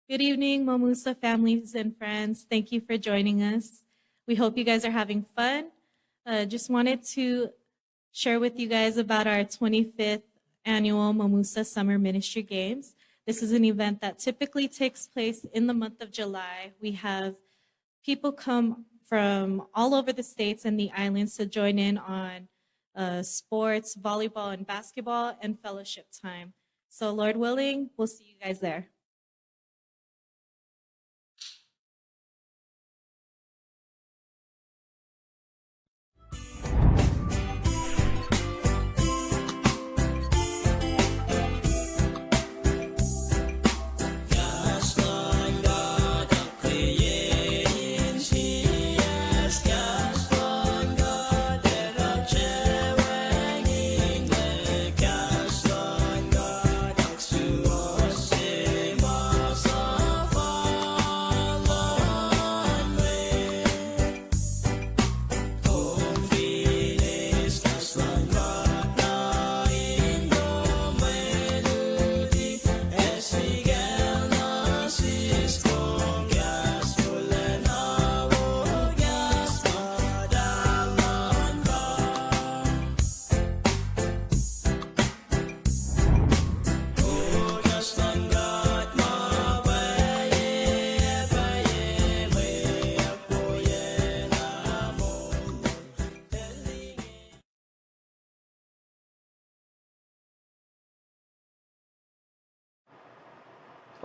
Good evening, Momusa families and friends. Thank you for joining us. We hope you guys are having fun. Just wanted to share with you guys about our 25th annual Momusa Summer Ministry Games. This is an event that typically takes place in the month of July. We have people come from all over the states and the islands to join in on sports, volleyball, and basketball, and fellowship time. So, Lord willing, we'll see you guys there.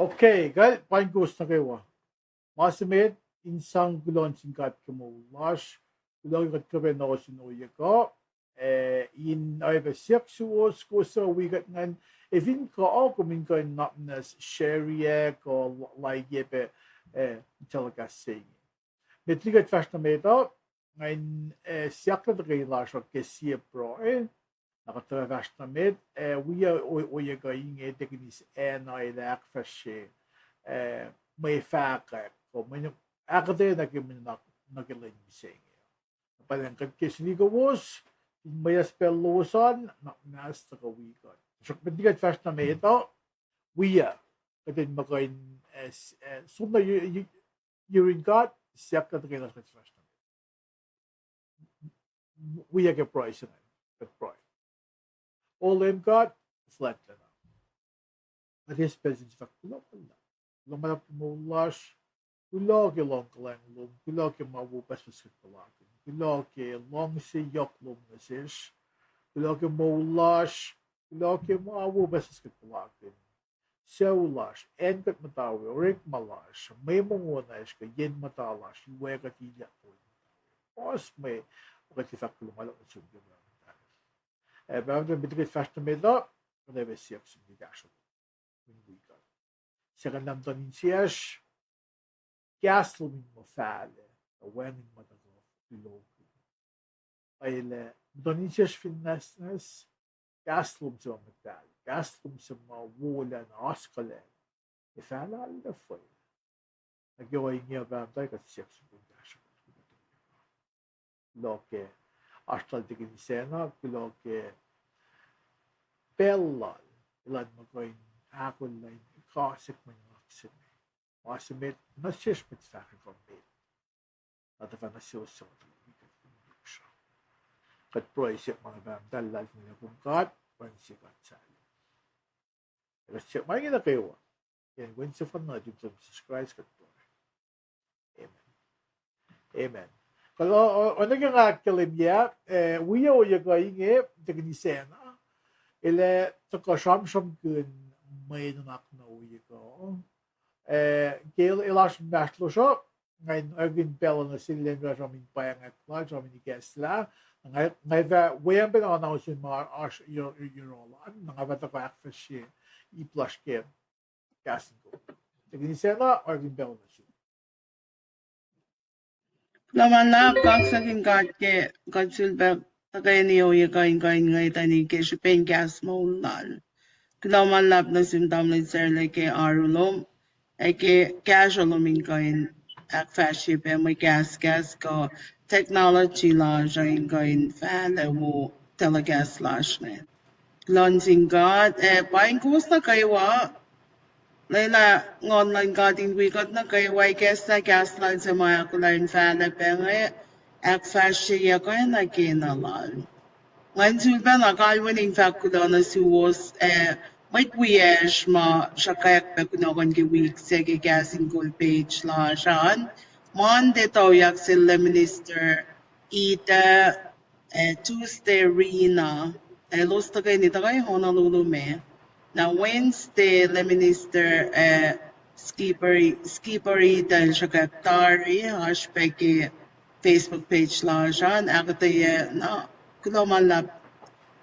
Okay, gal pain gusto kayo. Masimit insang gulon singkat kemulash. Gulon kat kabe no sinuya ko. In over sexual skusa wigat ngan evin ko ako min ko napnas sharia ko like yebe telegasing. Metligat fast na meto ngayon siya ka kay lasho kesia pro nakatravers na med we going teknis ay lak fashe may faka ko may akade na kimin nakilan miseng palang kadkisni ko was may spellosan nas ta kawikon so pedigat fast na meto we kadin makain sumna you got siya ka kay las fast we get price na price all they've got flat na. At his presence fa kulok na. Lumalap mo lash, kulok yung lang lum, kulok yung mabupas sa palakin. Kulok yung long si yok lum na sish, kulok yung mo lash, kulok yung mabupas sa palakin. So lash, en kat matawi, orik malash, may munguna ish ka, yen matalash, iwe ka tila po. Os may, wakati fa kulumalok na sumyo na. Behöver betydligt första middag och det vill se som vi där så undviker. Sedan nämnde ni ses gastlum mo fale och when man då below. Eller då ni ses finnesnes gastlum som metall. Gastlum som vålen askale. Det fäller alla för. Jag går in i världen att se som vi där så. Loke Ashtal tigin sena kuloke bellal ilad magoin akon lain kasik man yaksin masimit nashish mit fakir kombit at fa nasyoso kat proisip mga bam dalal nila kung kat pansikat sali kasi may gina kayo yan when sa fan na dito subscribe kat po amen amen kalau ano yung kalimya wiya o yaga inge teknisena ile taka sham kun may nak na wiya ko gail ilash mastlo sho ngayon agin belo na sila nga ramin payang at large ramin ikesla ngayon wayan ben ana usin mar ash your all ngabata ko akfashi I plush ke gasin ko teknisena agin belo na Lamanap kaksakin katke katsilbek takay niyo yakain kain ngay tani ke shipen gas maulal. Kilamanap na simtam na sir like ke arulom ay ke casualomin kain ak faship ay may gas ko technology la jain kain fan wo telegas lash ne. Lansing God paing kus na kayo wa Leila online garden we got na kay why guess na gasline sa mga kulan fan na penge ak fashion ya ko na kinalal. Ngayon sulba na kalwaning fakulo na suwos might we ma siya kayak pa kunakan ki week sige gasing goal page la saan. Monday to yak sila minister ita Tuesday rina los tagay ni tagay Honolulu me. Now Wednesday, the minister skippery dahil siya kaktari, hashtag Facebook page lang siya. Akataya na kulomalap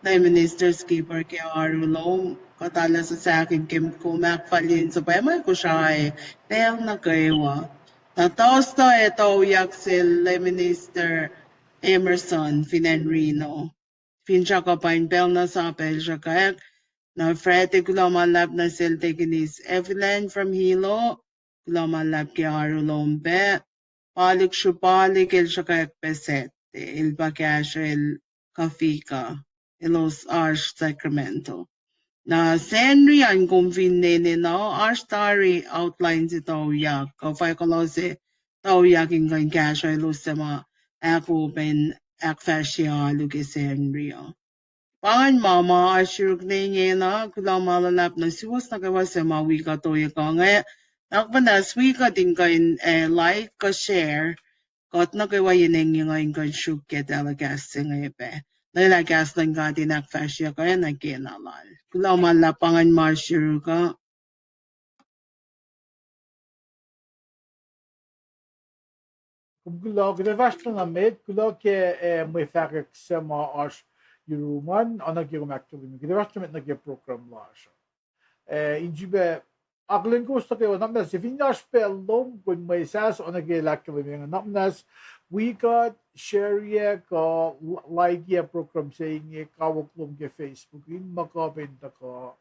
na minister skipper kay Arulo. Katala sa akin kim kumak falin sa pema ko siya ay tayang nagaywa. Nataos to ito yaksil minister Emerson Finanrino. Fincha ka pa in bell na sa apel siya kayak. Now, Frete Kulomalap na Siltekinis Evelyn from Hilo, Kulomalap ki Arulombe, Palik Shupalik El Shakak Pesete, El Bacasho El Kafika, Los Arch Sacramento. Na Senri ang convene no Ashtari outlines ito yak, o fay kolose tao yaking kan kasho elos sama ako ben akfasya lugi Senri. Pangan mama asyuruk na niya na kulang malalap na siwas na kawa sa mawika to yung nga. Nakpanas wika din kain like ka share kot na kawa yun yung ngayon kan syuk ke talagas sa ngayon pe. Nalagas lang ka din nakfasya kaya nagkinalal. Kulang malalap pangan masyuruk ka. Gravashtan Ahmed, kulake may fakak sema ash Yuruman, ana girum aktivimi. Gravashtan met nage program lasha. İncibe aklın kosta ke namnas finnaş pellom kun may sas ana ge aktivimi. Namnas we got share ye ka like ye program saying ye kawaklum ge Facebook in makabenta ka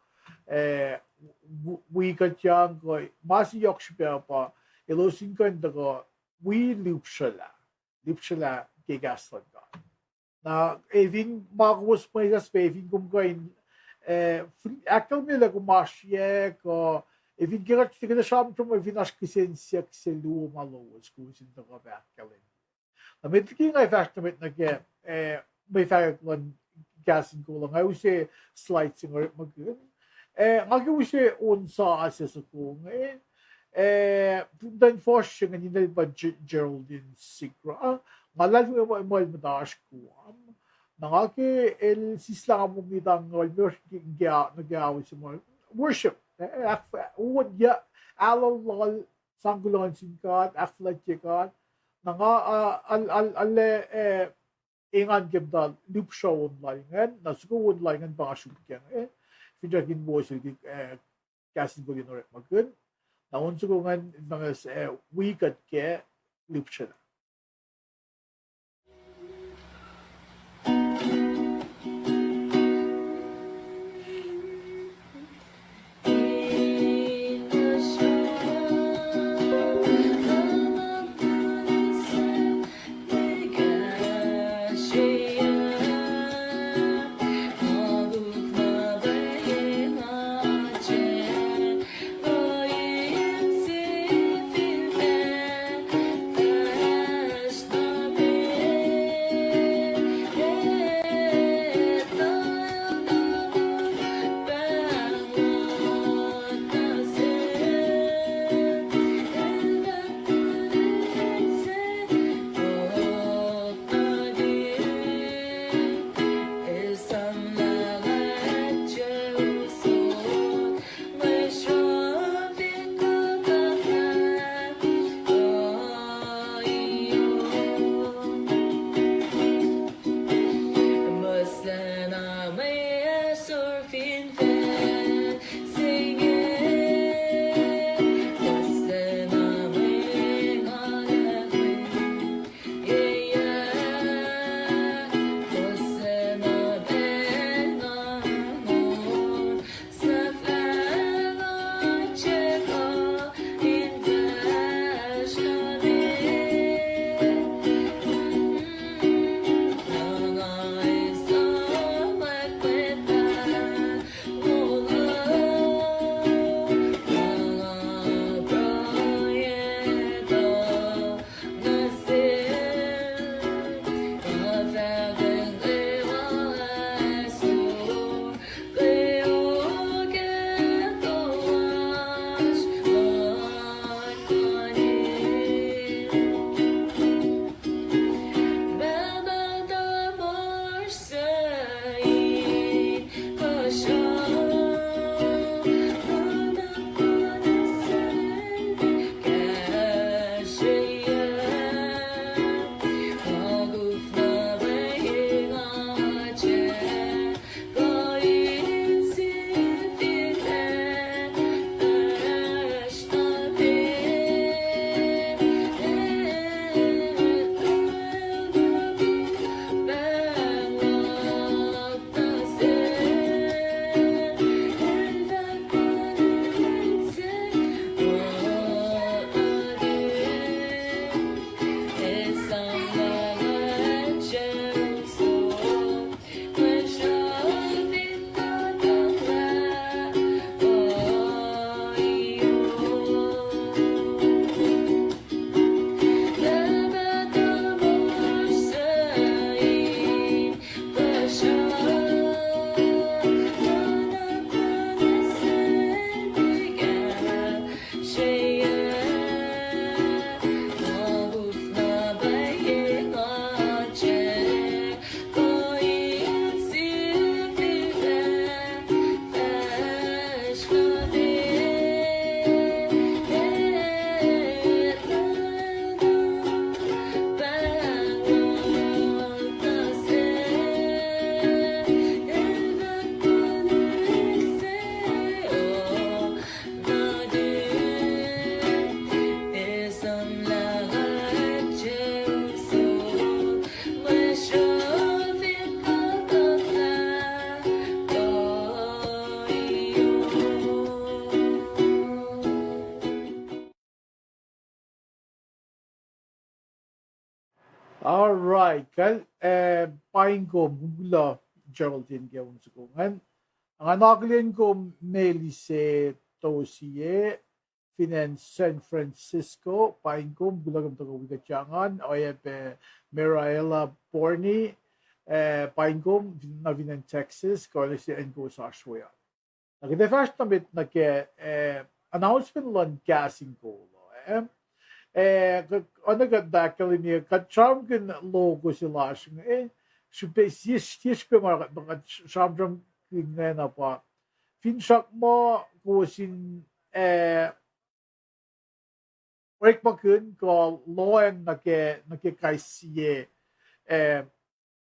we got yang ko mas yokshpe pa elosin kan da we lupshala ke gaslan ka na evin magos may sa evin kum kain akal mila kumasye ko evin gerak tigre sham tum evin ask lisensya kselu malos kusin da ka bakalin na mitki ngay fast mit na ke may fag kon gasin ko lang ay se slight singer magin ngagi se unsa asesa ko ngayon dan forse nga nila ba Geraldine Sigra malal mo mo madash ko nangake el sisla mo mitang ngol gya nagawi sa mo worship uwad ya alal sanggulon singkat aflat yekat nanga al ingan gibdal loop show online nasuko online ba shukyan fijakin mo silgi kasin ko din magkun na unsa ko nga mga wicked ke lupshala. Alright, kal paing ko mula Geraldine gyawon sukungan. Ang anaglin ko Melise Tosie Finan San Francisco paing ko bulagam to wigatyangan oye Miraela Borni paing ko na Vinan Texas ko si Engo sa Ashwaya. Nagde first namit nake announcement lon gassing ko ano ganda kalimiya katram kin logo sila şüphe siş mga şamdram na pa finşak mo kusin break bakın ko loen nake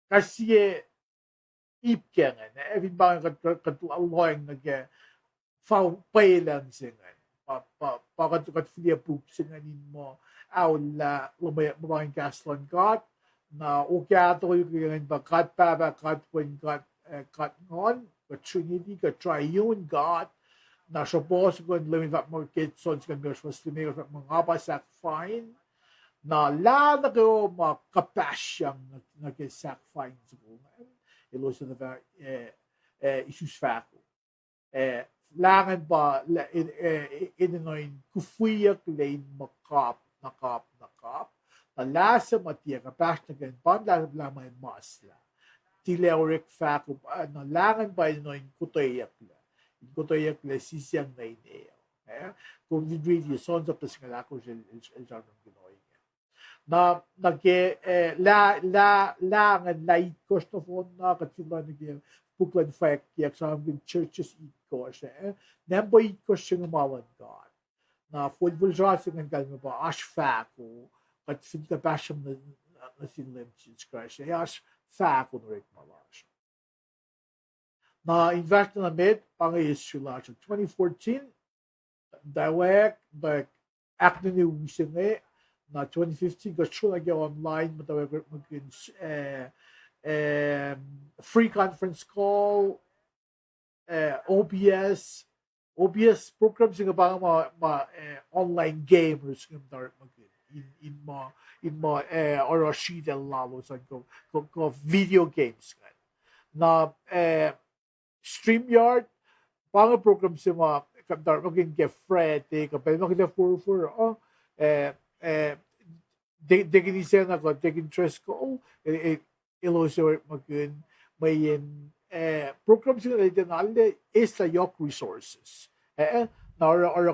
kaisiye ipkengen evin bang kat loen nake fau pailan singan kat flia pup singanin mo awla lumay gaslon got na ukyato yung kat paba kat when kat ngon kat trinity kat triune god na suppose ko lumin vat mo kitsons kan gos was lumin vat mga pasak fine na la na ko ma kapasyang na kisak fine siguro ilusin na isus fako langan ba ininoin kufuyak lane makap Alasa matia kapas na gan panda lamay masla. Tileoric fako no langan ba ininoin kutoyak la sisyang na ineo. Kung vidridi sons of the singalako el jarnong ginoy. Na langan light cost of on na katsulan nag buklan fact yak sa aming churches ko siya nembo ko siya ngumawan God na football racing ang kalma ba ash fako kat sinta passion na sinlim Jesus Christ siya ash fako no rik malash na invest na med pang issue lash 2014 direct but acne ni using na 2015 ko siya lagi online matawag magin free conference call, OBS programs yung bang online gamers ng dark in or sheet lalo sa ko video games na StreamYard pang program sa mga dark maging get Fred kapag makita for they can say na ko they can trust ko illusory magin may programs yung natin is sa yok resources na or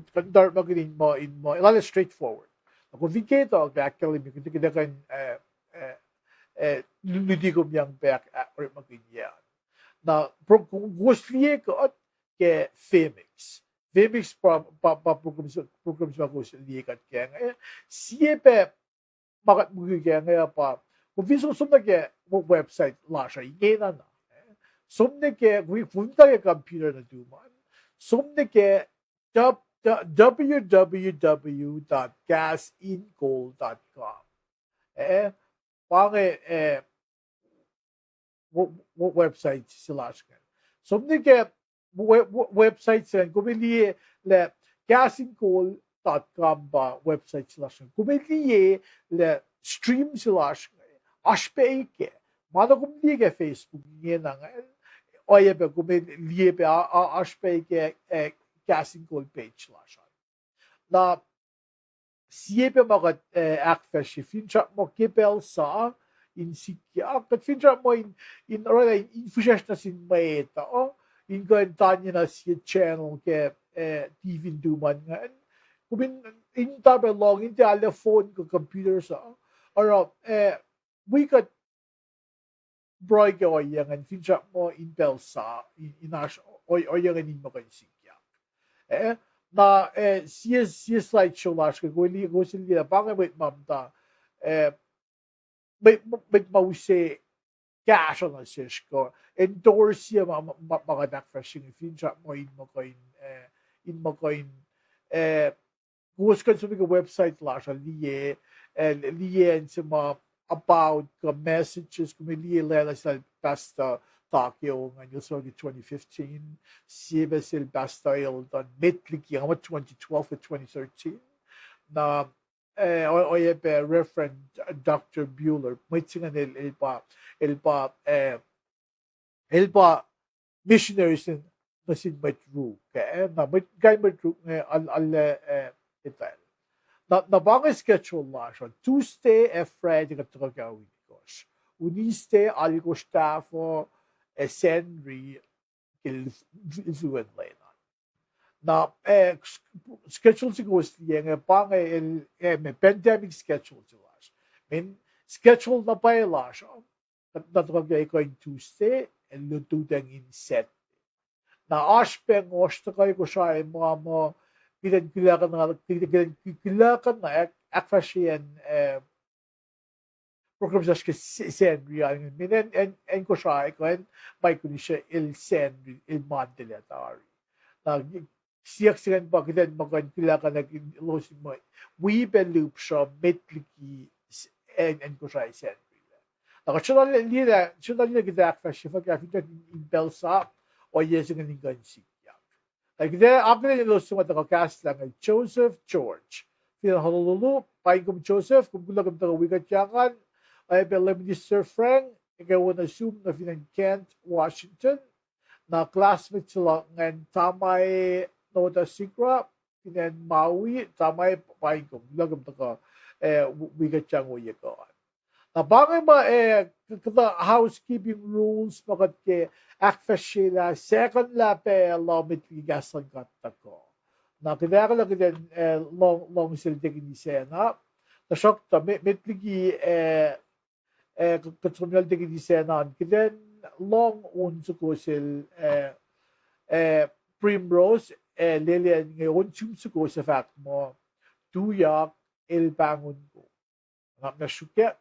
kandar magin mo in mo ilala straightforward ako vikato actually because kita kan ludikom yang back or magin yan na kung gusto ko ke Femix programs ko sa likat kaya siya bakit mo kaya pa kung viso sumnake website lasha igena na sumnake we punta ke computer na duman sumnake www.gasincoal.com pange website sila sumnake website sen kumili le gasincoal.com ba website sila kumili le stream sila ashpeike mada kumliga Facebook ngena oye be kumliebe ashpeike casting call page lasha na siebe magat akfesh fincha mo kepel sa in sikya kat fincha mo in ora infushas na sin maeta in go tanya na si channel ke TV duman nga kumin in tabe log in the phone ko computer sa or we could break o yang feature mo in belsa inash o yang in mo kan sikya na CS slideshow lash ko go sila bang wait mamta may mause cash on sish ko endorse ya mga backfreshing feature mo in mo coin gusto ko website lash liye sa mga about messages kumili lela sa basta Tokyo ngayon so 2015 siya sil basta il don mitliki ang 2012 to 2013 na o referent Dr. Bueller, may singa ilpa missionaries na sin matru na may gay matru al ital na bang schedule la siya Tuesday Friday ka gawin ko uniste algo staffo senri il na schedule siguro siya pang may pandemic schedule siya min schedule na pa la siya na ko in Tuesday and luto in set na aspeng osta ko siya mga kilakan na akfashian program sa sen real minen en ko siya ko en may ko siya il sen il mandelatari na siyak siyan ba kidan magan kilakan na los mo we loop siya metliki en ko siya sen Şundan gidip akfashian fagafita in belsa o yesin ng gansi like there akla nilo sumata cast lang Joseph George Fina Honolulu paing kum Joseph kum gulagam ta wigat yakan ay belem ni Sir Frank ikaw na assume na finan Kent Washington na classmate sila ngan tamay Nota Sikra finan Maui tamay paing kum gulagam ta wigat yang wiyakan na bagay ba kada housekeeping rules makat ke akfashila second lape lomit ligasan katako na kaya lang din long sildig ni sena na shock ta metligi katsumyal dig ni sena kiden long unso ko sil primrose lilian ngayon sumso ko sa fact mo tuyak el bangon ko na syuke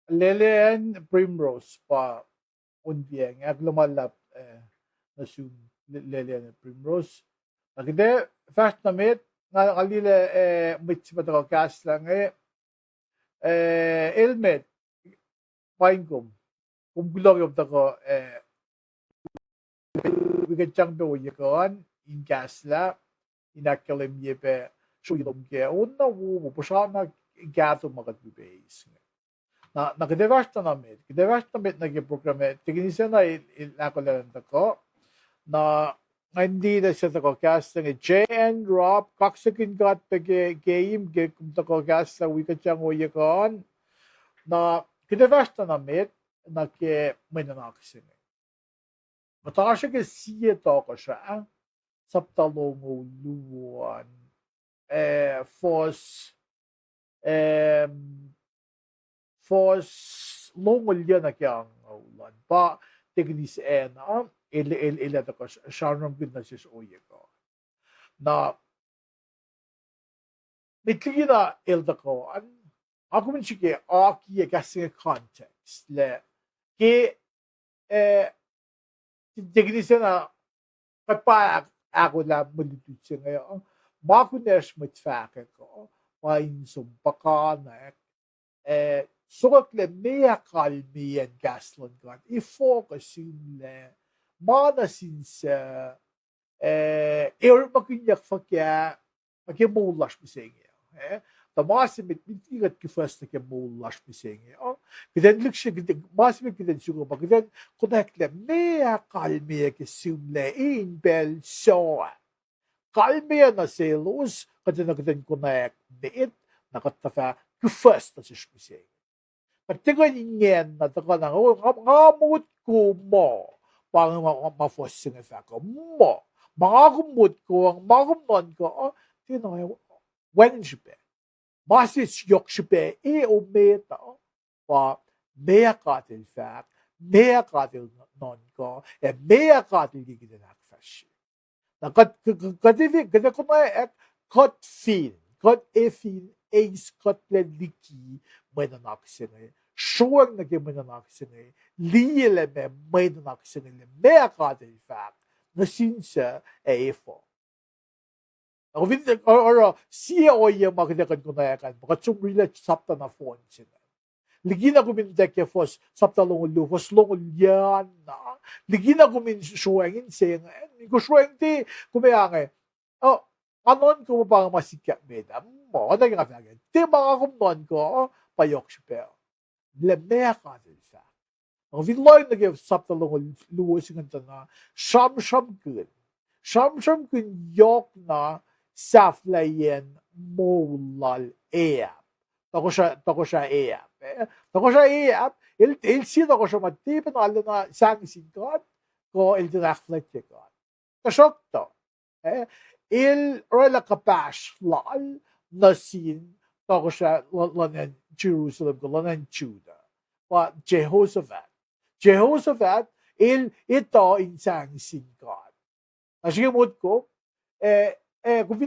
Lilian Primrose pa undieng ag lumalap na sum Lilian Primrose. Agde fast na mit nga kalile mit si patro kas lang elmet paingkom kumgulog yung tako wikachang do yekon in kasla inakalim yepe shuyidom ke onna wo pusana gato magatbibes na nakadevasta namit nagprogramme tiginisa na ilakolan tako na hindi na siya tako casting JN Rob kaksakin gat pege game ge kum tako cast wikachang o yekon na kadevasta namit na ke menanaksin Matasha ke siye toko siya saptalongo luwan fos longolya na kiyang ulan pa tignis il toko sharnam gudna sis oye ko na mitlina il toko ako min sige aki kasi context le ke tignis na kapag ako la malutut siya ngayon, makunesh matfake ko, mainsumpakanek, sukat le mea kalmiyan gaslan kan, i-focus yun le, manasin sa, makinyak fakya, makimulash misengya, Tamasimit mitigat kifas na kemulash misengya, Kiden likshe masimit kiden sugo ba kiden konekle mea kalmiya kesumle in bel soa. Kalmiya na selos kiden konek neit nakatafa kifas na sismiseng. Patigan ingen na taka na ngamut ko mo pang mafosing effect ko mo. Mga kumut ko ang makumon ko tinay wenjipe. Masis yokshipe o meta pa mea katil fak, mea katil non ko, mea katil giginak fashi. Na kada ko na kat fin, kat efin, ace kat liki, may nanaksin shuang na may nanaksin liyele may nanaksin mea katil fak, na sinsa efo. Ako vince or siya o yung makitakan ko na yakan, makatsumrila sapta na phone sila. Ligina ko min deke fos sapta longol fos longol yan na. Ligina ko min shuangin siya nga. Ko shuang ti kumayangay. Anon ko pa masikya meda. Mo na nga fagin. Ti mga kumnon ko payok siya. Lemea ka din sa. Ako vinloy na give sapta longol luwas ng na sham kun. Sham kun yok na saflayen molal eap. Tako siya eap. Tako siya eap. Il si tako siya matipan alo na sangisin ko il dinakflet ko. Kasok to. Il rola kapash lal na sin tako siya lanan Jerusalem ko lanan Juda. Pa Jehoshaphat. Ito in sangisin ko. Nasigimod ko kung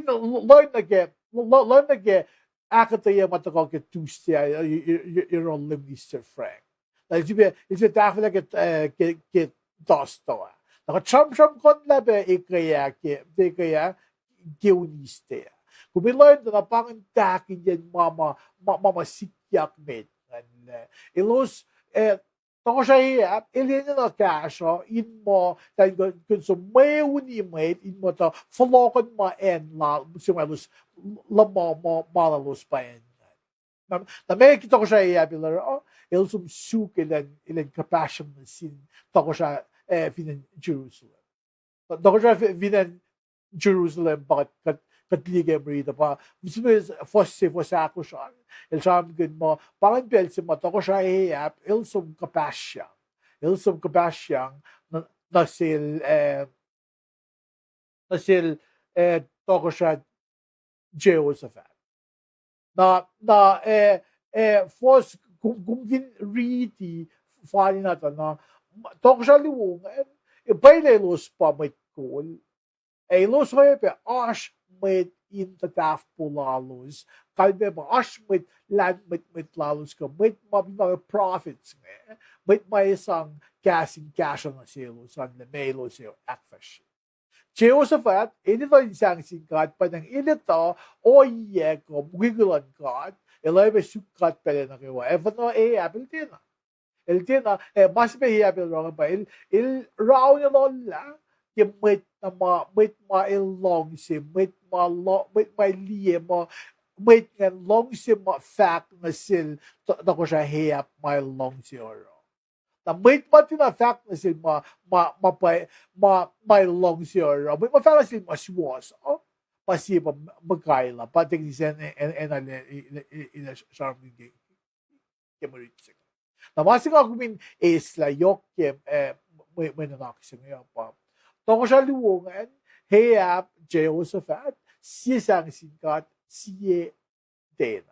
learn nage akataya matakal ke Tuesday yung Mr. Frank. It's a tafla ke dosto. Nakacham kon labe ikaya geuniste. Kung learn na pangantakin yan mama sikyak med. Ilos Tako siya ilin na kasho in mo dahil kung may unimate in mo to flokan mo en la sumalus lamo mo malalus pa en. Na may kita ko siya bilar il sum suk ilan kapasyon na sin tako siya finan Jerusalem. Tako siya finan Jerusalem bakit katlige merida pa. Fosse ako siya. Il sam good mo pangan bel si mo tako siya il sum kapasyang nasil tako siya Jehoshaphat. Na fos kung gin riti fali na to na tako siya liwong baile los pa may kol los pe ash may in tataf pulalos kalbe ba ash mit land mit lalos ka mit mga profits nga mit may isang cash na silo sa melo silo akfash Jehoshaphat inito isang singkat pa ng inito o yeko gigulan kat elebe sukat pele na kiwa evano apple tina el tina mas be apple wrong pa il raw ni lola que muito mais long se muito mais lie mo muito nga long se mo fact na sil da ko siya heap my long se oro na muito pati na fact na sil my long se oro muito fact na sil mas was oh pasi pa magkaila pati sen en in charming game kemurit na masing ako min is la yok kem may nanakis nga pa Toko siya luwungan, Heap, Jehoshaphat, siyang singkat, siye din.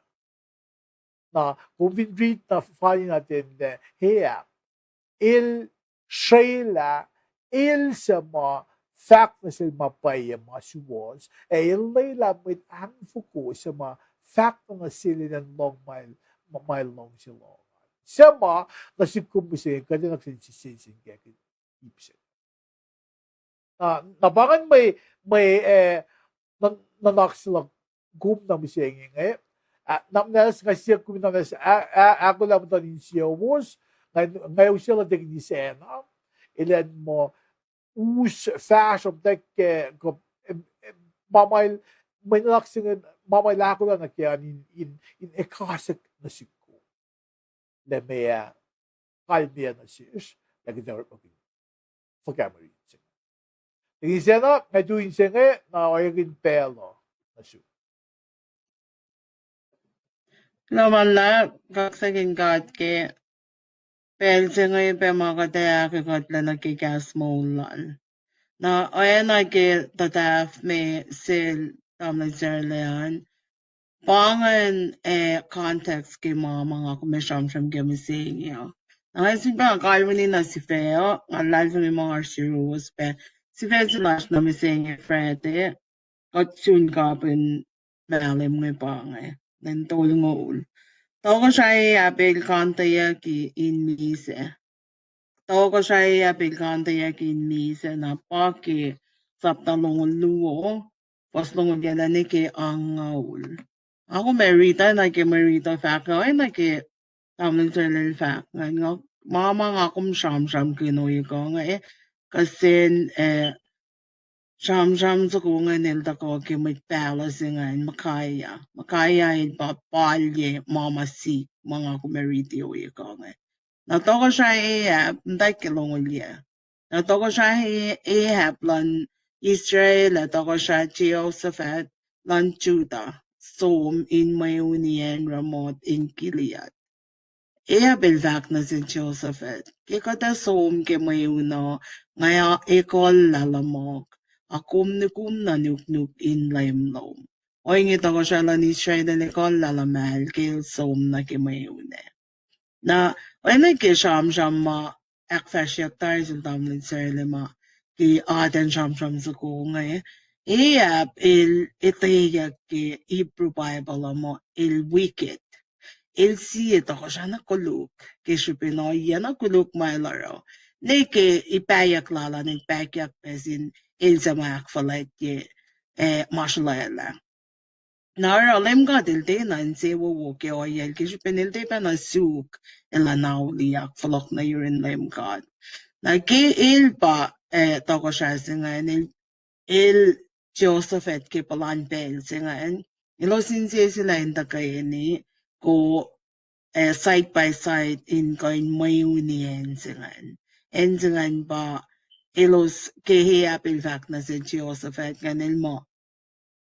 Na kung read na fali natin, Heap, il Sheila, il sa mga fact na sila mapaya mga suwas, il laylamit ang focus sa mga fact na sila ng long mile long sila. Sa mga nasikumbusin, kasi nagsisisin kaya ipsin. Nabangan may nanak sila gum na misengin namnes nga siya kuminanes ako lang tanin siya was ngayon sila din ni sena ilan mo us fashion tek mamay may nanak sila mamay lako lang na kaya in ekasik na siku na may kalbiya na siya lagi na for camera Tingin may tuwing siya na oyagin pelo. Nasu. Naman na, kaksagin kat ke, pel siya pe makataya ke kat la nakikas mo ulan. Na oya na ke tataf me sil tamay serlean. Pangan context ke mga kumisyam ke misingyo. Nangasin pa kalwini na si Feo, ngalal sa mga arsiruos pe. Si Vesilash na misingyo frete. Katsun kapin malim ng pangay. Nantol ngol. Toko siya apel kantaya ki in mise. Toko siya apel kantaya ki in mise na paki saptalong luo. Paslong gala ni ki ang ngol. Ako merita na ki merita fact ay na ki tamang tulil fact nga mama nga kum sham kinoy ko nga kasi sham sa ko nga nilda ko ki may palace nga makaya in papalye mama si mga kumeriti o ko nga natoko siya hindi kilongolya natoko siya lan Israel natoko siya Jehoshaphat lan Judah Som in Mayunian Ramot in Gilead belvak na si Jehoshaphat kikata Som ke Mayuno ngaya ekol lalamok akum na nuk in limlom o ingita ko siya lan Israel na ekol lalamal kil Som na ke Mayune na oy ke sham ma akfashyak tar sin tamlin serlema ki aden sham sa ko ngay il itayak ki Hebrew Bible mo il wicked il siye to ko siya nakuluk ki shupinoy na kuluk mailaro ne ke ipayak lala ne payak pesin il sa makfalat ye mashallah Nara lemga dilte na nse wo ke o yel ke penilde pa na suk ela now liak flok na yurin lemga. Na ke il pa toko siya singa il Josephat ke palan pel singa ilo sinse sila inta kaya ni ko side by side in koin mayunien singa en singa ba ilos ke hiapil vak na si Josephat kanil mo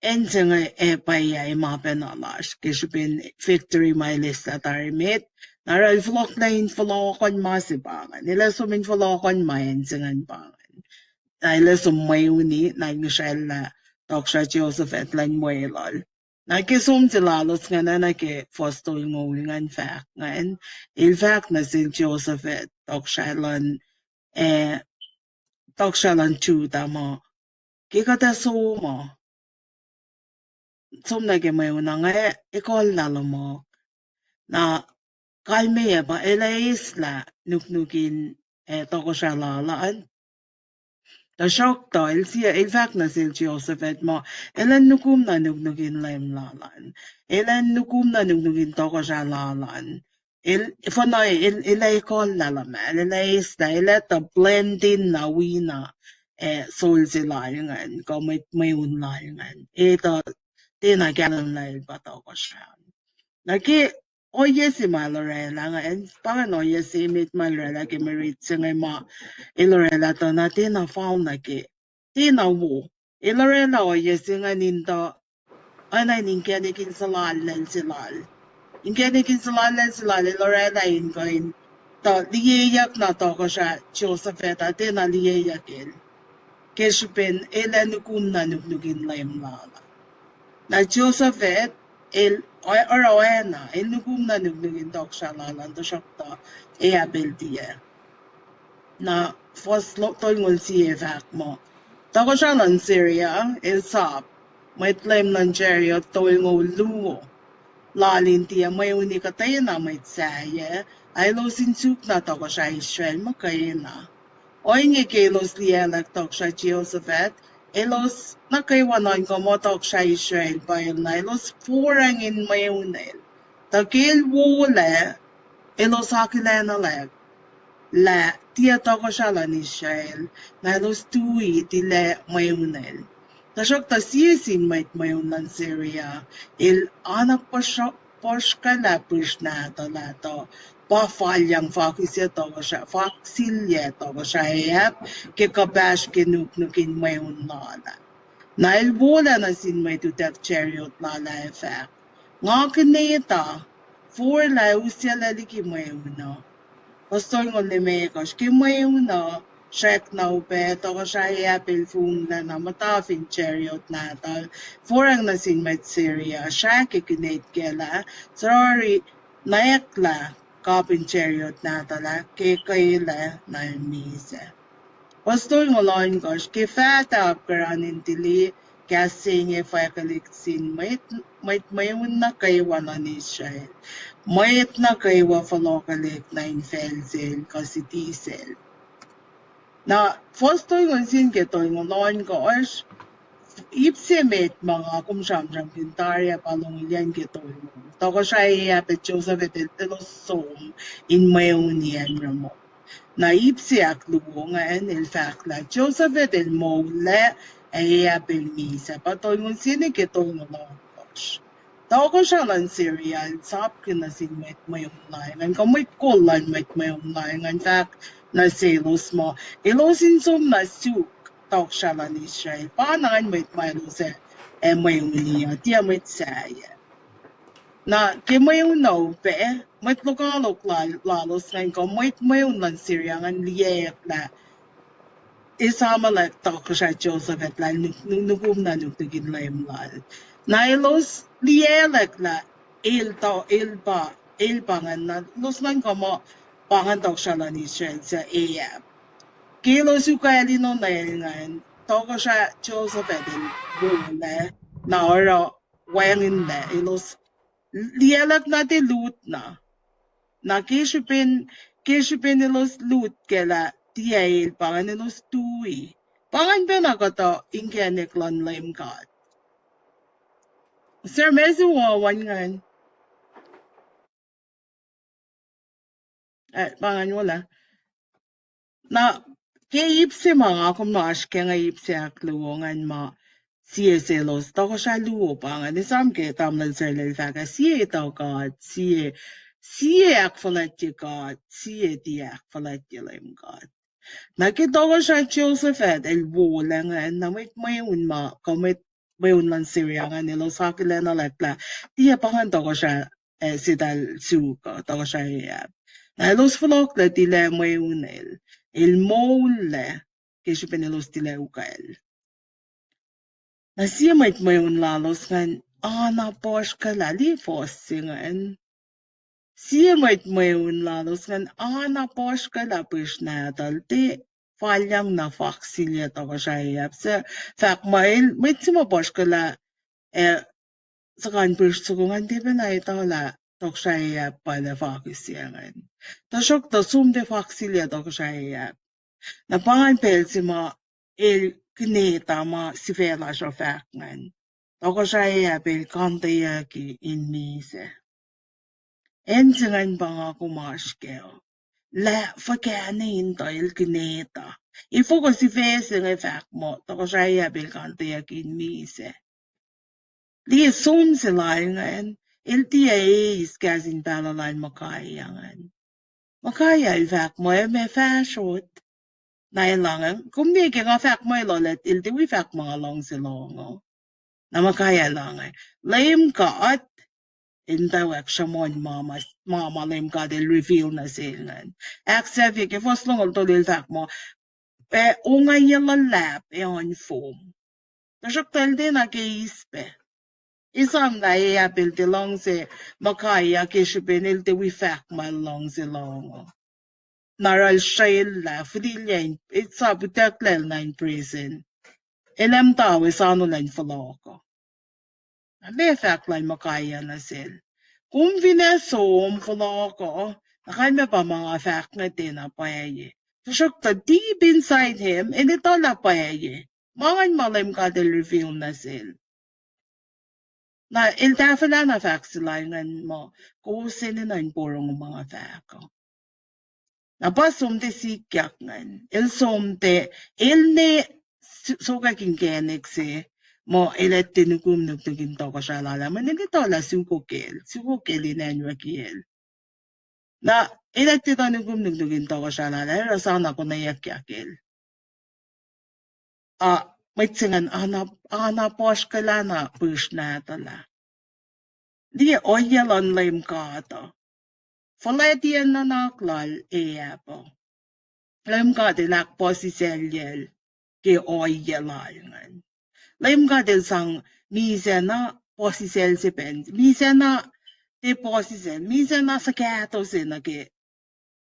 En paya mapenalash kishpin victory my list at arimit. Naral flok na in flokon masibangan. Nila sumin flokon mayan singan bangan. Nila sumayuni na Michelle na Dr. Joseph at lan muelol. Nakisum silalos nga na naki-fostol ngungan fact nga il fact na si Joseph at Dr. Lan chuta mo. Kikata mo. somnage may unanga ikol lalamo na kalmea ba elaisla nuknukin toko siya lalaan. Da shock da il vakna sil Joseph et ma elen nukum na nuknukin lem lalan. Elen nukum na nuknukin toko siya lalan. Ilay ikol lalama elaisla ileta blendin na wina sol silayangan ko may unlayangan. Ito tina galan lail ba toko siya. Naki oye si Malorela nga en pangan oye si mit Malorela ki merit ngay ma Ilorela to na tina found na ki tina wo Ilorela oye si nga ninto anay ninkenikin salal len silal inkenikin salal len silal Ilorela in ko in to liyeyak na to ko siya Josepheta tina liyeyakin keshipin ilanukum na nuknukin laim lala na Josephet Orawena nugum na nugin dok siya lalando siya ta ability na first toingon siya fact mo. Tako siya lang Syria sap may claim ng Nigeria toingon luo lalin tiya may unika tayo na may tsaya ay lo sinsuk na tako siya Israel makaya na. Oinge kelos lielek tok siya Josephet, elos nakaiwanan ko mo tok siya Israel bayan na elos furangin mayunel. Takil wule, elos hakilena leg, la tia tok siya lan Israel, na elos tui tile mayunel. Tasok ta siyasin mayunan Syria, il anak poshkala pushna to lato. Pafalyang fakisya to siya, faksilya to siya, kikabash kinuknukin mayon lala. Nailbola na sin may tutek chariot lala effect. Nga kinita, for la usya laliki mayon no. Pastor ng limekos, kimayon no, check na upe, to siya apel fung na namatafin chariot natal, forang na sin may Syria, siya kikinate kela, sorry, nayakla, kapin chariot natala, kikaila na misa. Pastor ng longos, kifata apkaranin tili, kasing ifakalik sin, mayon na kaywan on Israel. Mayet na kay wafalokalik na infelsel kasi diesel. Na first toy sin ke toy ngon ko as ipsemet mga kumsamsam pintarya palongilyan ke toy mo. Toko siya yapet Joseph eteltelosom in mayonian ramo. Na ipsiak luongan il fact la Joseph etel mo le ay yapel misa patoy ngon sin ke toy ngon kosh. Toko siya lang serial, sap ka na sin mayong layangan. Kamay ko lang mayong layangan. In fact, na selos mo. Ilosin som na suk. Tawag siya lang Israel. Paanangan mayong sa mayong niya. Tiya may saya. Na mayong no, pe, may lokalok lalos ngayon ko. Mayong lang Syria. Ang liyak na isama lang tako siya Joseph at lang nugum na nugtugin layam lal. Nailos lielek la il pangan na los lang kamo pangan tok siya lang Israel sa Ayab. Kilo sukali no nailngan toko siya Joseph at il bule na oro wangin la ilos lielek natin loot na kishipin nilos loot kela tiyail pangan nilos tui. Pangan ba na kato ingkenik lan lime god. Sir, medyo wawan ngan. Pangan wala. Na keip si mga kumash kaya ngaip si akluwangan ma siya selos. Tako siya luo pangan. Isam ke tamlan sir lalfaka. Siya ito god. Siya akfalat yung god. Siya di akfalat yung lime god. Nakita ko siya Joseph at elbola nga na may unma kamit may unlan Syria nga nilo sa akin na lakla tiya pangan to ko siya si dal suka to ko siya na los flok la tila may unel el mole kesyo pinilos tila ukal na siya may unlalos nga na posh ka lali fos singan siya may unlalos nga na posh ka lapis na talti falyang na faksilya to ko siya sa fak may sima posh ka la sakan persukungan di ba na ito la tok siya pa na fakis yan. Tasok to sum de faksilya tok siya. Na pangan pel si ma el kneta ma si fela siya faknan. Tok siya pel kanta ya ki in mise. Ensingan ba nga kumaskeo. La fakane into el kneta. Ifoko si fese nga fak mo. Tok siya pel kanta ya ki in mise. Li sum sila ngayon. LTA is gazin balalan makayangan. Makaya ilfak mo may fashot. Nailangan. Kumiki nga fak mo ilolet ilti we fak mga long silongo. Na makaya langan. Lame ka at intawak siya mo mama lame ka del reveal na silingan. Accept ik ifos long ulto lil fak mo. Ungay yalalap on foam. Tasok tal din na keispe. Isam na yapil ti long se makaya kishipinil ti we fak ma long silongo. Naral shayl la frilyain itsa butaklel na in prison. Elem tao isano lain faloko. Abe fak lain makaya na sil. Kung vinesom faloko, nakay me pa mga fak na tinapaye. Tasok ta deep inside him, inito la paye. Mangan malim ka del reveal na sil. Na iltafala na fak silangan mo, kusin na in porong mga fako. Napasum te sikyak ngan. Il som te, il ne suka kinkenek se, mo ilet tinukum nuktukin toko siya lalaman. Hindi to la sukukel inanwa kiel. Na ilet tinukum nuktukin toko siya lalaman, rasan ako na yakyakil. May tsingan, posh ka la na push na tala. Di oyelon lim ka to. Faletian na naklal po. Laim ka dilak po si Selyel ke oyelangan. Laim ka dil sang mise na po si Sel si pen. Mise na te po si Sel. Mise na sa kato na ke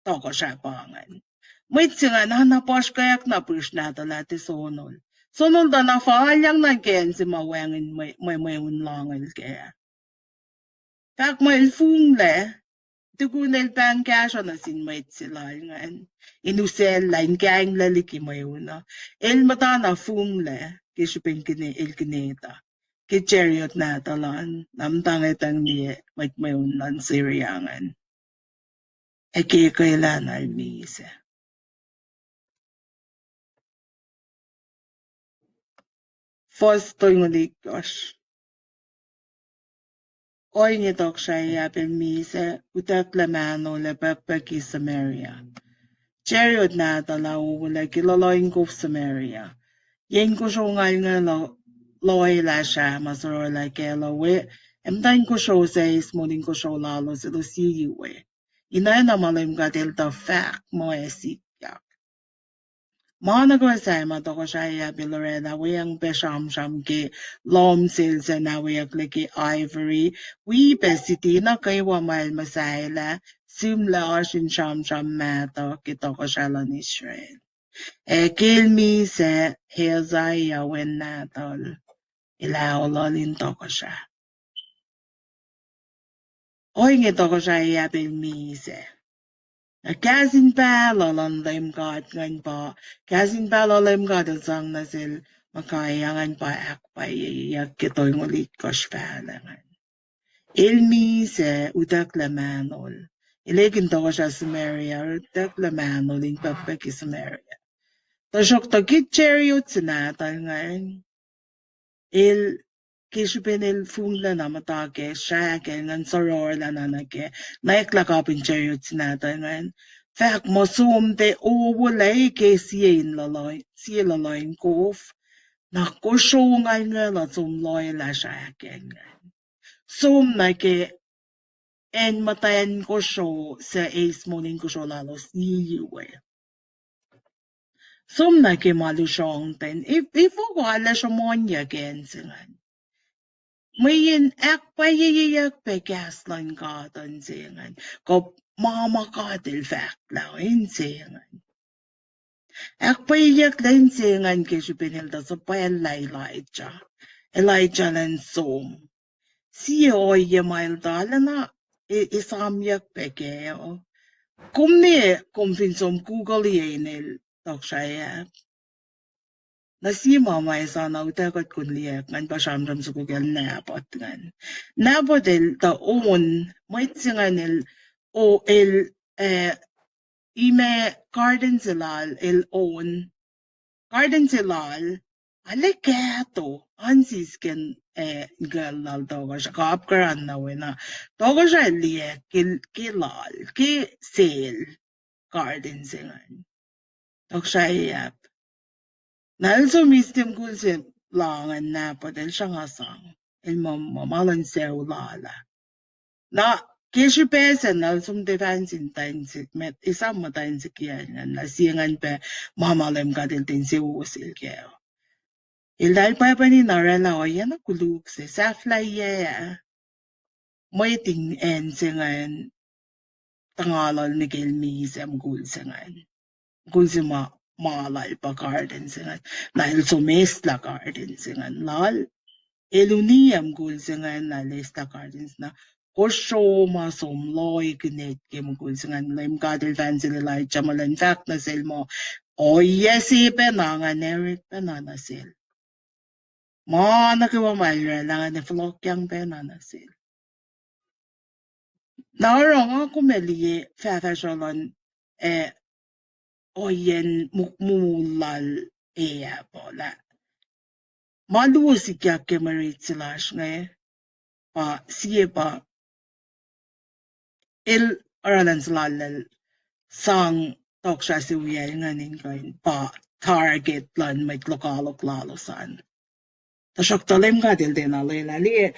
toko siya pangan. May tsingan na posh kayak na push na tala ti sonol. Sonol da na faalyang na ken si mawangin may unlangan kaya. Kak may ilfung le. Tugunel pang kasha na sinmait sila ngan. Inusel lain kaing laliki mayuna. El mata na fungle kishupin kine el kineta. Ki chariot na talan. Namtangetang niye mayun lan siriyangan. Eki kailan almise. First toingolikos. Oy nitok siya yapin mise. Utak lamano lepakpaki Samaria. Chariot na talaw wala kilaloin ko Samaria. Yen ko siya nga loy la siya masuro la kelo we. Emtain ko siya sa ismodin ko siya lalo sa lusiyi we. Inay na malim ka til ta fact mo esikyak. Mga nagwasay to ko siya bilorena we ang pesham ke lom sil sa nawayak laki ivory. We pesiti na kay wamal masayla. Simla asin sham mato kito ko siya lan Israel. Kilmi se Hezaya wen natol. Ilaololin to ko siya. Oy ngito ko siya yapil mise. Kazin pa lolan lim God ngan pa. Kazin pa lolan God ang sang nasil makayangan pa akpay iyak kitoy ngulit ko siya langan. Ilmi se udak lamanol. Ilegin to ko siya Samaria, udak lamanol in papaki Samaria. Tasok to kit chariot sinatan ngayon. Il kishupin il fungla na matake, shake, ngan soror la nanake, naiklakapin chariot sinatan ngayon. Fak mo sumte uwalay ke siya laloy kof, na kusyo ngayon nga la sumloy la shake ngayon. Sum na ke en matayan kusyo sa ace morning kusyo lalo siyiwe. Sum na ke malusyong ten, if ko ala siya monya kensingan. Mayin ek payiyak pe gaslan gatan singan. Ko mama katil fact lao singan. Ek payiyak din singan kisyo pinilda sa pa Elijah. Elijah lan sum. siya oye maildalana isamyak pekeo. Kumni kumfinsom Google yenil tokshaya. Nasi mama sana utakot kunliyak ngan pasamram sa Google napot ngan. Napotel ta own maitsinganil o el ime garden silal el own garden silal ale kato ansisken galal toga siya kaapkaran na wena toga siya liye kilal ki sale garden singan toga siya iyap nalso mistim kulsim langan na padel siya nga sang el mamalan siya ulala na kesho pesa nalsum defansin tainsik met isam matainsik yan na siyangan pe mamalem kadel tinsi usil kaya il dal pa ni narala o yan na kuluk se sa fly ya may ting en singan tangalal ni kelmi sem gul singan gul si malal pa garden singan dahil sumes la garden singan lal eluniyam gul singan na lista gardens na kosyo masomloy kinet kem gul singan lem kadel fancy lai chamalan fact na sel mo o yesi pe na nga nerit pe na sel Mana kiwa malra lang ni flok yang pena na sil. Naurong ako meliye fafasholon oyen mukmulal pola. Malu si kya kemerit silash ngayon pa siye pa il aralan silalal sang toksha si uyay nganin kain pa target lan may lokalok lalosan. Tashok talim ka din alay liye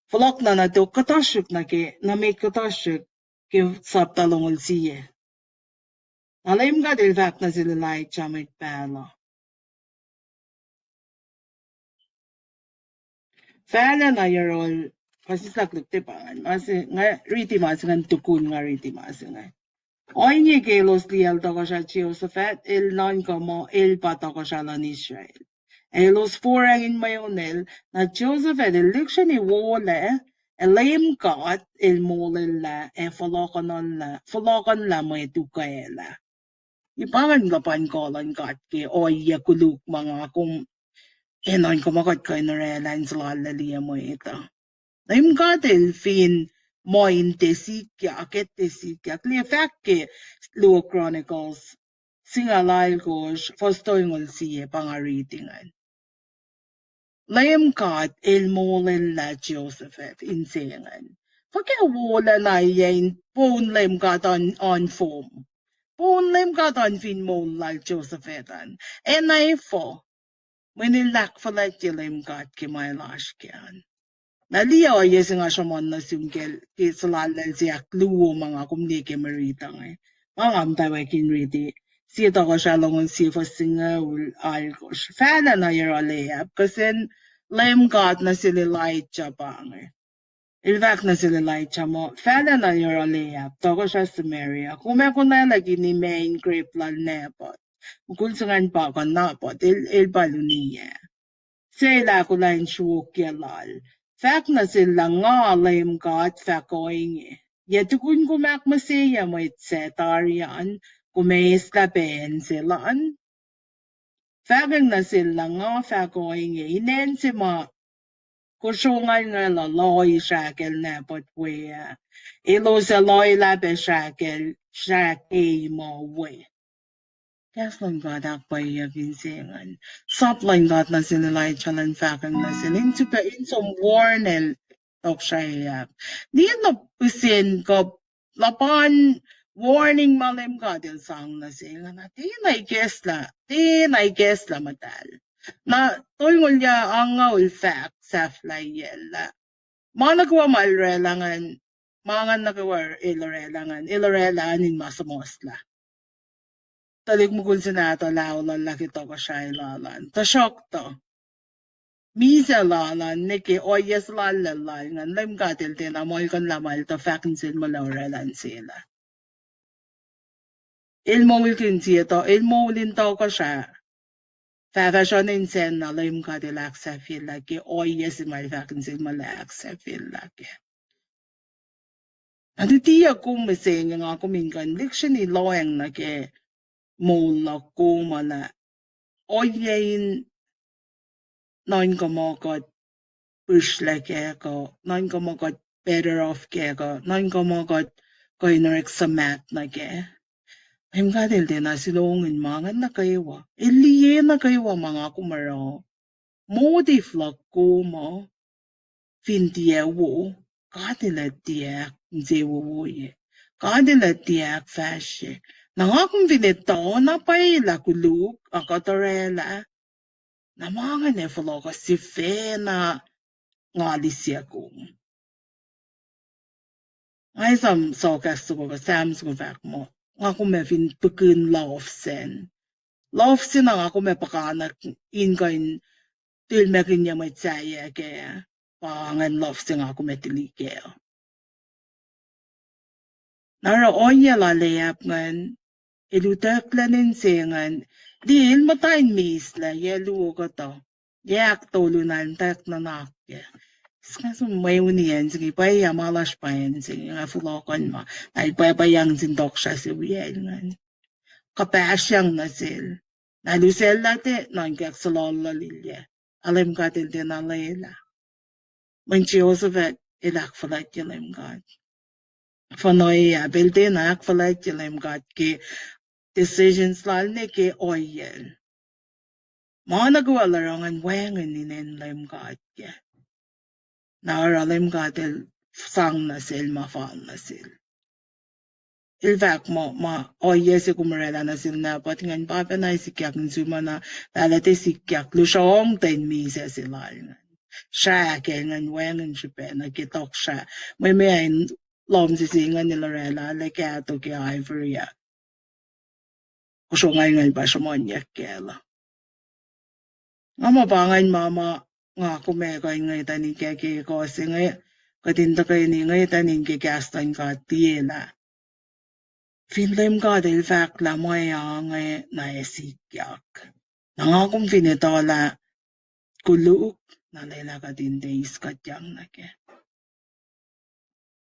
Flok na to katashuk na ke na may katashuk ke saptalongol siye. Alayim ka del vak na sila lai chamit pala. Fala na yarol kasi sakluk te pangan. Kasi nga riti masingan tukun nga riti masingan. Oinye ke los liel toko siya Jehoshaphat el non como el pa toko siya lan Israel. Los forangin mayonel na Jehoshaphat el liksya ni wole elayim kat el molel la falokan la may tukayela. Ipangan kapan kolan kat ke oya kuluk mga kung enon kumakot ko inurelan sa lalaliya mo ito. Layim kat el fin mo intesikya akit tesikya. Kli fact ke Luo Chronicles singalal ko fostoingol siye pangaritingan. Layim kat el molen la Josephat insengan. Fakya wala na yan pon layim kat on form. Pon layim kat on fin mon la Josephetan. En ay fo. Manilak falat layim kat kimay lashkyan. Naliya o yes nga siya mon na simkel kisalalal siya kluo mga kumnike marita ngay. Mga amtawa kinriti. Siya ko siya langon siya fa singa ul alkosh. Fala na yara layap kasi layim kat na sila light siya pa ngay. Ilvak na sila light siya mo. Fala na yara layap. Toko siya Samaria. Kume ko na lagi ni main creep lang nepot. Kung sangan pa ko napot. Il baluniya. Sila ko lang shuok yalal. Fak na sila nga layim kat fakoing Yatukun kumak masaya mo itsetarian. Kumayis ka pen silaan. Fagang na sila nga fakoing inen si ma kusungan nga laloy shakel na potwea. Ilo sa loy labe shakel mo we. Kaslan God akbay yaginsingan. Saplan God na sinilay chalan fagang na silin suka insom warnel tok siya. Di na pisin ko lapan warning malim God yung sang na sila na di na guess la matal. Na tulngol niya ang ngawil fact sa flyela. Mga nagawa malrelangan, mga nagawa ilarelangan masamosla. Talik mo kung sinato laulan laki to ko siya ilalan. Tasyok to. Misa lalan, niki oyes lalalan, ngan lim katil tinamoy kan lamal to fakinsin mo laurelan sila. Ilmowil kin siya to, ilmowilin to ko siya. Fäväsönen sen alim kadilaksa fillake oiesi malfakin silmalaksa fillake. Adi tiya kummiseen nga kuminkan likseni loeng na ke mulla kumala oyein noin komokot pushlake ko noin komokot better off ke ko noin komokot koinorek samat na ke. Im kadil din na silongin mga na kaywa. Iliye na kaywa mga kumaro. Modif la kuma fintie wo. Kadila diak nze wo ye. Kadila diak fashe. Nangakong vinito na paila kuluk akatorela. Na mga nefoloka si fena ngali siya kum. Ngay sam sokas ko ka sams ko fak mo. Nga kumefin pekun love sen. Love sen ang ako may pakanak inkain tilmekin niya may tsaya kaya pangan love sen ako may tilikaya. Nara onya la layap ngan ilutak lanin sengan dil matain mis la yelu ko to. Yak tolunan tak nanak ya. Skaso may uniyan sige pa ya malas pa yan sige nga fulokan mo. Ay pa yang sindok siya si wiyan ngan. Kapasyang na sil. Nalusel late nangkak salala lilya. Alam ka til din alayla. Mang Joseph ilak falat yalim God. Fanoy abil din ak falat yalim God ki decisions lal ne ki oyel. Mga nagawa larangan wengan ninin lim God ki. Naaralim God il sang na sil mafang na sil. Ilvak mo oyesi kumarela na sil na pat ngan papa na isikyak nzuma na lalate sikyak lusyong ten misa silal ngan. Siya kaya ngan wengan siya na kitok siya. May lom sisingan nila rela like ato kaya Ivory ya. Kusyo ngan ba siya monyak kaya. Nga mabangan mama nga kumekay ngay tanin kaya kaya kasi ngay katinta kayo ni ngay tanin kaya kastan ka tiyela. Finlem ka del fak la mo ngay naisikyak. Nangakong finitola kuluk na lela ka din days kadyang na ke.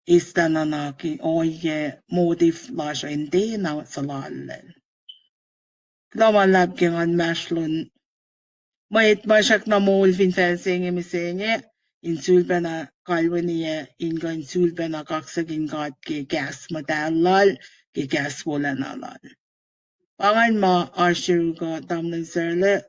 Ista na ki oye motif la siya hindi na salalen. Lamalab kengan mashlun Mait masak na molvin fencing imisenye insulpa na kalwa niya inga insulpa na kaksagin kat ke gas matalal ke gas wala nalal. Pangan ma arshiru ka tamnan serle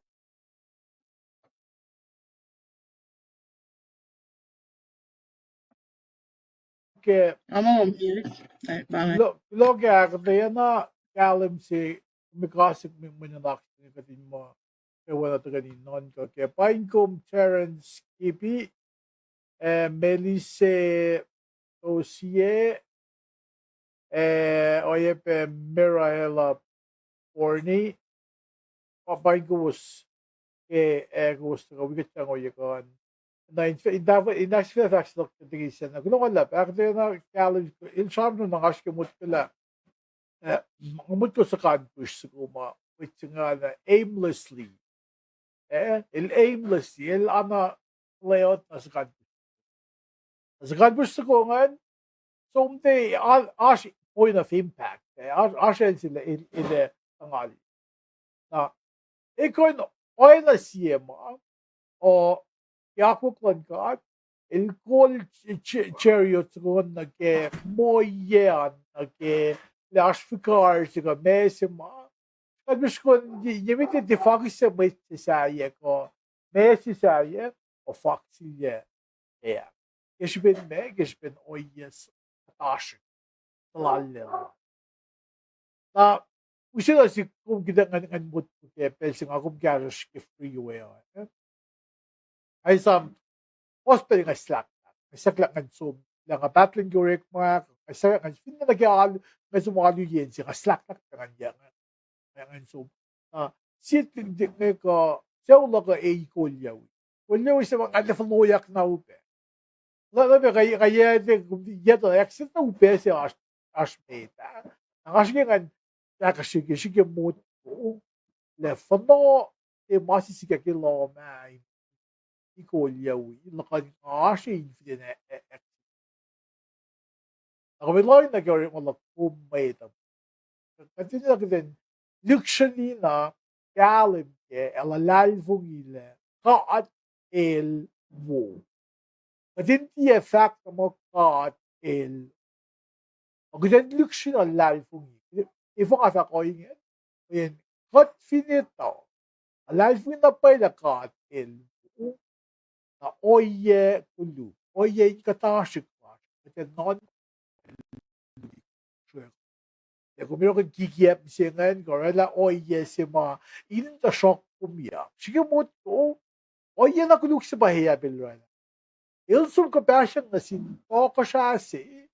Ke ama umir ay pangan lo kaya kaya na kalim si mikasik mi mananak ni katin mo kaya wala to kanin non ko kaya Pinecombe Terence Kipi Melisse Osie oye pe Miraela Forney Pinecombe ke gusto ko wigat ang oye kon na in fact look at the reason na gulo wala pero na kalim in sham no nangash ke mut pala mut ko sa campus ko ma which nga na aimlessly aimlessly ana layout na sa campus ko nga someday ash point of impact ash sila ile tangali na ikon oil siema o yakuplan ka el kol chariot ko nage moyan nage lash fikar siga mesima kadus ko yemite de fakise met saye ko mesi saye o faksiye ya geçben oyes taş lalle na usila si kung kita ngan mut ke pensing ako garos ke freeway ay sam hospital nga slack slack ngan sum lang battling gorek ma ay sa ngan fin na nagyal nga sumali yen si slack ngan yan ngan sum sit de ko sew lo ko e kolyaw sa mga alfaloyak na upe la kaya de yeto exit na upe si ash meta ang ash ngan nakashige mut le fondo masisiga kilomay ikolyawi lakan ashi infidene akabiloy na gawin wala kumay tam continue na din luxury na galim ke elalivungile kaat el wo continue effect mo kaat el again luxury na lalivungile ifo ka ko ingen yen kat finito lalivungile na pa kaat el na oye kulu oye katashik but non ya kumiro kan kikiap singan gorela oye sima inin ta shock kumia sige mo to oye na kuluk sa bahiya bilrana ilsum ka passion na sin to ko siya si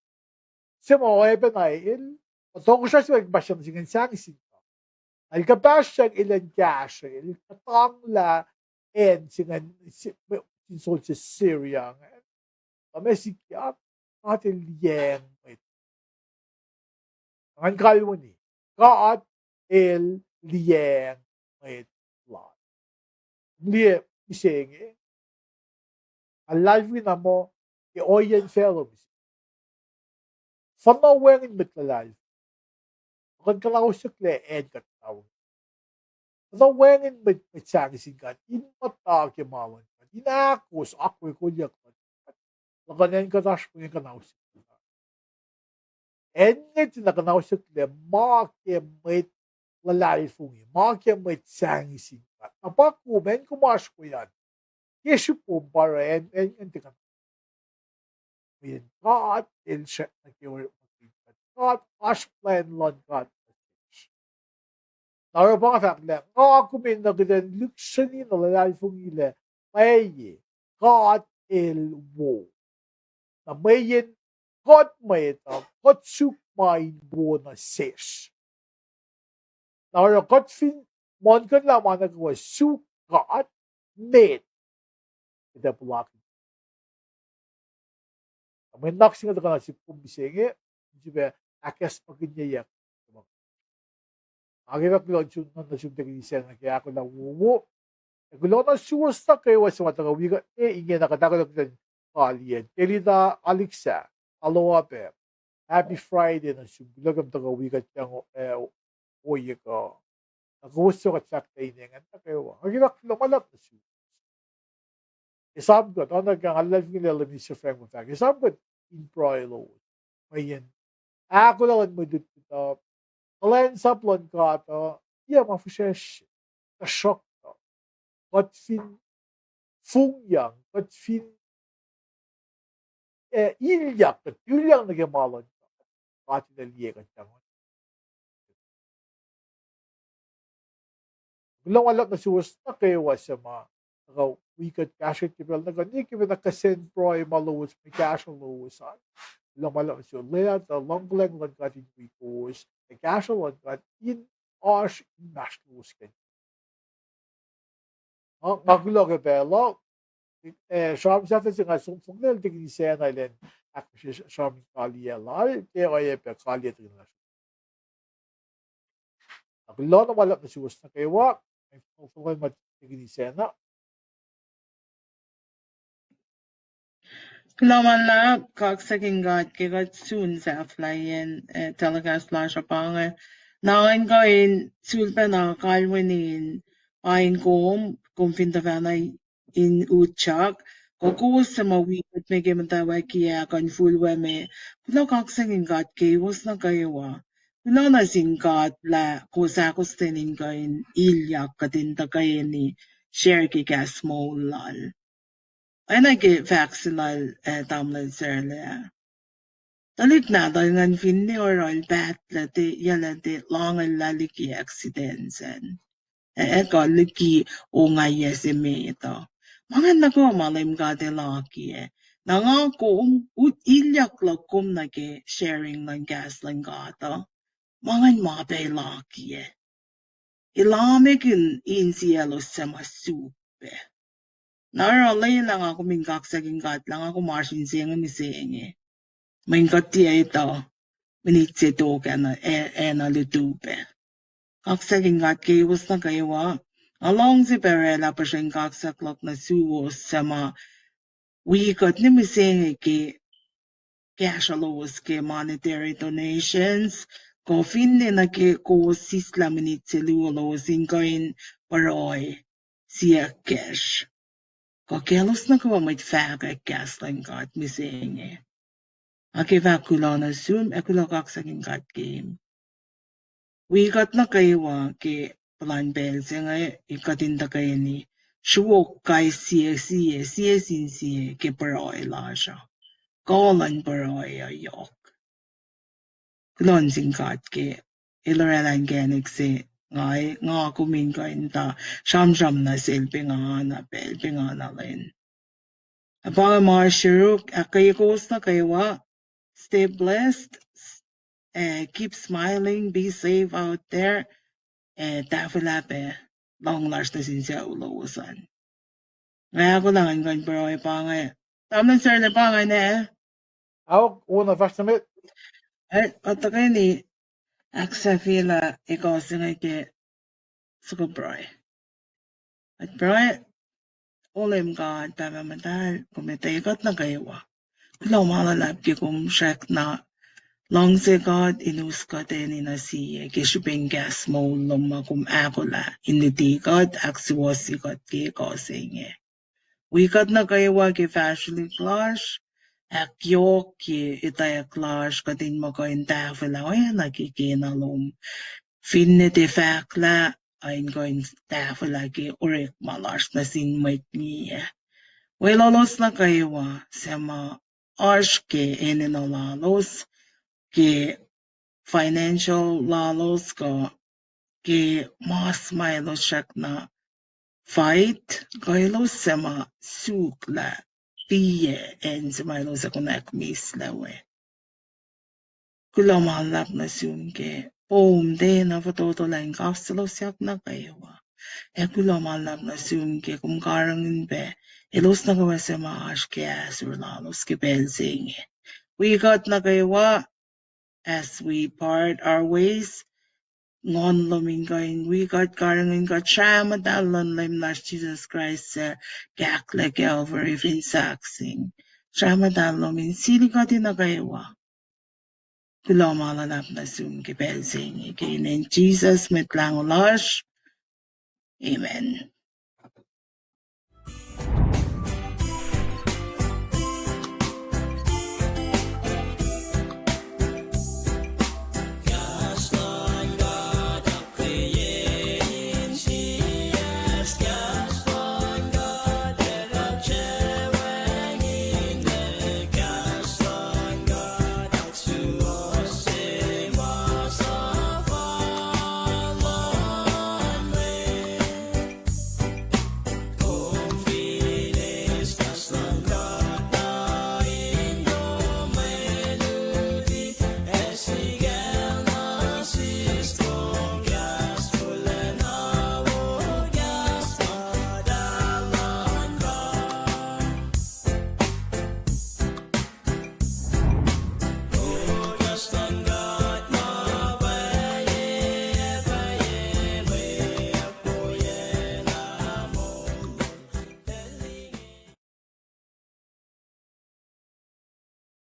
sima oye benail o to ko siya si passion singan sang sin al ka passion ilan cash il katang la en singan sin sol si Syria kami sikiap atil yang ang kalwani kaat el liang met lot lie isenge alive na mo e oyen fellows fama wengin mit alive kan kalaw sukle ed kataw fama wengin mit sangisingan in mata ke mawan inakos ako ko yak laganen ka dash ko kanaw Ennet na kanausap le make met lalai fungi make met sangisi apa kumen kumash ko yan yesu po para en tika min God in shit na kiyor God ash plan lon God naro ba ka le ako kumen na gidan luxury na lalai fungi le may God el wo na mayin God may God suk my bona ses. Now God fin mon kan la man ko suk God made the block. May nak singa ka si pumbisenge jibe akas paginya yak. Agi ba klon chun na chun de sen na kaya ako na wuwo. Gulo na suwas na kayo sa mata wiga inge na kadagdag den alien. Elida Alexa aloha pe. Happy Friday na sugulagam taga wigat yang oye ko. Nagusto ka tsak tainengan ta kayo. Hagirak lumalap na su. Isam ko, tanda kang alal nila lamin sa Frank mo fag. Isam ko, in proilo. Mayan. Ako lang mo dito ito. Kalayan saplon ka ito. Iya, mafushesh. Ka-shock to. Katfin fungyang. Katfin ilyak. Ilyang nagamalon. Kati na liye ka tiyangon. Gulang alam na suwas na kayo sa mga wicked cash kibel na gani kibel na kasen pro ay maluwas may cash luwasan. Gulang alam na suwas lahat na long lang lang katin wikos may cash lang kat in ash nationals kan. Magulo ka pelo Sham sa nga sumpungnel tigni sena len akmış Sham kaliyalar ke oye pe kaliyat na. Magulo na wala na suwas na kayo may pagpapay matigni sena. Klamala kaksaking gat kigat soon sa flyen telecast flash apang nain kain sulpa na kalwinin ain kom finta vanay in utchak kokus sa mawikat may kimantawa kiya kan fulwa me kulo kaksaking gat was na kayawa kulo na singkat la kusakos tinin kain ilyak katinta kain ni share kikas mo lal. Ay vaccinal tamlan sirle. Talit na ngan finni oral bat lati yalati long laliki accidentsen. Eko liki o ngaya si me ito. Mga nako malim ka de laki Nangako ut ilyak lakum na ke sharing lang gas lang gato. Mga mabay laki Ilamig in cielo sa masupe. Naralay lang ako mingkak sa gat lang ako marsin siya nga misengi. Mingkat tiya ito, minitsito ka na na lutupe. Kak sa gat kayo was na kayo Along the Berela Pashenkak Saklok na suwo sama we got nimising ke cash allows ke monetary donations ko finne na ke ko sisla minit selu allows in coin paroy siya cash. Ko kelos na ko may faga gas lang got mising eh. Ake vakulo na zoom ekulo kak sa gat game. We got na kayo ke plan bell nga ikatinda kayo ni shuo kai siya sin siya ke paroy la siya. Golan paroy yok. Kulon sing gat ke ilarelan genik se ngay nga kumin ka inta sham na silpi nga na pelpi nga na rin. Abang mga shiruk kayo kos na kayo stay blessed, keep smiling, be safe out there. Tafulape, long last na siya ulosan. Ngaya ko lang ang gan pero ay pangay. Tamang sir na pangay na Ako, una fast na mit. Patagay ni aksa fila ikaw singay ke suko broy. At broy, ulim ka at pamamantal kumitaygot na kayo Kulaw malalab ki kum shak na long se God inus ka teni na siya kishuping gas mo luma kum akola initi God aksiwasi God ki kosinge. Wikat na kayo ki fashionly clash akyo ki itaya clash katin mo ko intafila o yan nakikinalum finne te fakla ayn ko intafila ki urik malash na sinmait niya. Wailalos na kayo sa mga arsh ke enenolalos ke financial lalos ko ke mas mailos siyak na fight kailos sa mga sukla piye and sa mailos sa kunak mislawe. Kula mahalap na sum ke de na patoto lang kapsalo siyak na kayo kula mahalap na sum ke kumkarangin be ilos na kawa sa mga arsh ke asur lalos ke belsing. We got na kayo as we part our ways ngon lomingain we got karangin got shama dalon lim nas Jesus Christ gak le Calvary fin saxing shama dalon min sili got in agawa kuloma lanap na sum kipelsing again in Jesus met lang lash amen.